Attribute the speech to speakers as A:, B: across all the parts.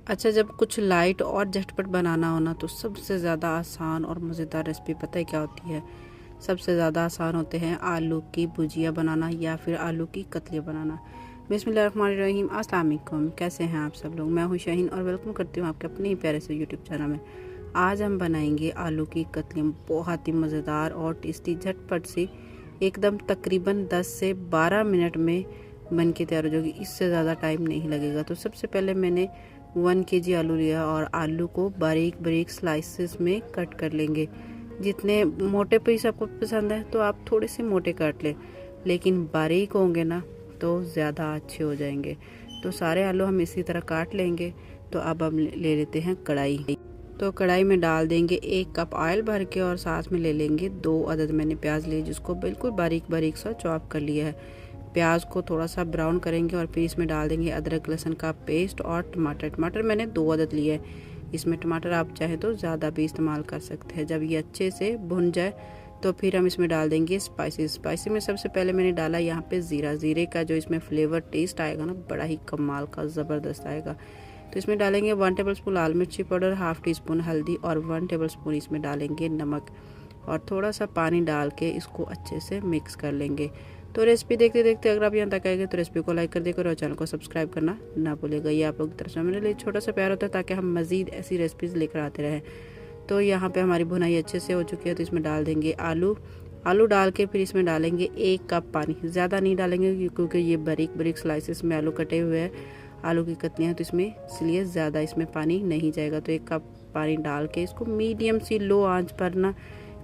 A: अच्छा, जब कुछ लाइट और झटपट बनाना हो ना तो सबसे ज़्यादा आसान और मज़ेदार रेसिपी पता है क्या होती है? सबसे ज़्यादा आसान होते हैं आलू की भुजिया बनाना या फिर आलू की कतली बनाना। बिस्मिल्लाहिर्रहमानिर्रहीम, अस्सलाम वालेकुम। कैसे हैं आप सब लोग? मैं हूँ शाहीन और वेलकम करती हूँ आपके अपने ही प्यारे से यूट्यूब चैनल में। आज हम बनाएंगे आलू की कतली, बहुत ही मज़ेदार और टेस्टी, झटपट सी, एकदम तकरीबन 10 से 12 मिनट में बन के तैयार हो जाएगी। इससे ज़्यादा टाइम नहीं लगेगा। तो सबसे पहले मैंने 1 केजी आलू लिया और आलू को बारीक बारीक स्लाइसेस में कट कर लेंगे। जितने मोटे पीस आपको पसंद है तो आप थोड़े से मोटे काट लें, लेकिन बारीक होंगे ना तो ज़्यादा अच्छे हो जाएंगे। तो सारे आलू हम इसी तरह काट लेंगे। तो अब हम ले लेते हैं कढ़ाई। तो कढ़ाई में डाल देंगे 1 कप ऑयल भर के और साथ में ले लेंगे 2 अदद मैंने प्याज लिए, जिसको बिल्कुल बारीक बारीक सा चॉप कर लिया है। प्याज को थोड़ा सा ब्राउन करेंगे और फिर इसमें डाल देंगे अदरक लहसुन का पेस्ट और टमाटर मैंने 2 अदद लिए है। इसमें टमाटर आप चाहे तो ज़्यादा भी इस्तेमाल कर सकते हैं। जब ये अच्छे से भुन जाए तो फिर हम इसमें डाल देंगे स्पाइसी में सबसे पहले मैंने डाला यहाँ पे ज़ीरे का जो इसमें फ्लेवर टेस्ट आएगा ना, बड़ा ही कमाल का ज़बरदस्त आएगा। तो इसमें डालेंगे 1 टेबल स्पून लाल मिर्ची पाउडर, हाफ टी स्पून हल्दी और 1 टेबल स्पून इसमें डालेंगे नमक और थोड़ा सा पानी डाल के इसको अच्छे से मिक्स कर लेंगे। तो रेसिपी देखते देखते अगर आप यहाँ तक आएंगे तो रेसिपी को लाइक कर देकर और चैनल को सब्सक्राइब करना ना भूलेगा। ये आप लोग की तरफ से मेरे लिए छोटा सा प्यार होता है ताकि हम मज़ीद ऐसी रेसिपीज़ लेकर आते रहें। तो यहाँ पे हमारी भुनाई अच्छे से हो चुकी है। तो इसमें डाल देंगे आलू डाल के फिर इसमें डालेंगे 1 कप पानी। ज़्यादा नहीं डालेंगे क्योंकि ये बारीक बारीक स्लाइसेस में आलू कटे हुए हैं, आलू की कतलियाँ, तो इसमें इसलिए ज़्यादा इसमें पानी नहीं जाएगा। तो 1 कप पानी डाल के इसको मीडियम सी लो आंच पर ना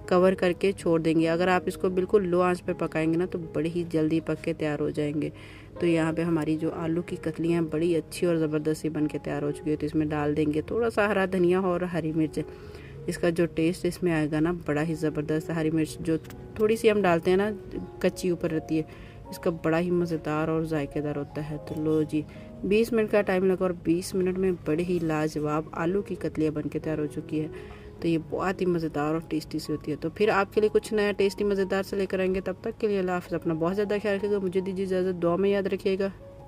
A: कवर करके छोड़ देंगे। अगर आप इसको बिल्कुल लो आंच पर पकाएंगे ना तो बड़ी ही जल्दी पक के तैयार हो जाएंगे। तो यहाँ पे हमारी जो आलू की कतलियाँ बड़ी अच्छी और ज़बरदस्त सी बन के तैयार हो चुकी है। तो इसमें डाल देंगे थोड़ा सा हरा धनिया और हरी मिर्च। इसका जो टेस्ट इसमें आएगा ना बड़ा ही ज़बरदस्त। हरी मिर्च जो थोड़ी सी हम डालते हैं ना, कच्ची ऊपर रहती है, इसका बड़ा ही मज़ेदार और जायकेदार होता है। तो लो जी, 20 मिनट का टाइम लगा और 20 मिनट में बड़ी ही लाजवाब आलू की कतलियाँ बन के तैयार हो चुकी है। तो ये बहुत ही मज़ेदार और टेस्टी सी होती है। तो फिर आपके लिए कुछ नया टेस्टी मज़ेदार से लेकर आएंगे। तब तक के लिए अल्लाह हाफ़िज़। अपना बहुत ज़्यादा ख्याल रखिएगा। मुझे दीजिए इजाज़त। दुआ में याद रखिएगा।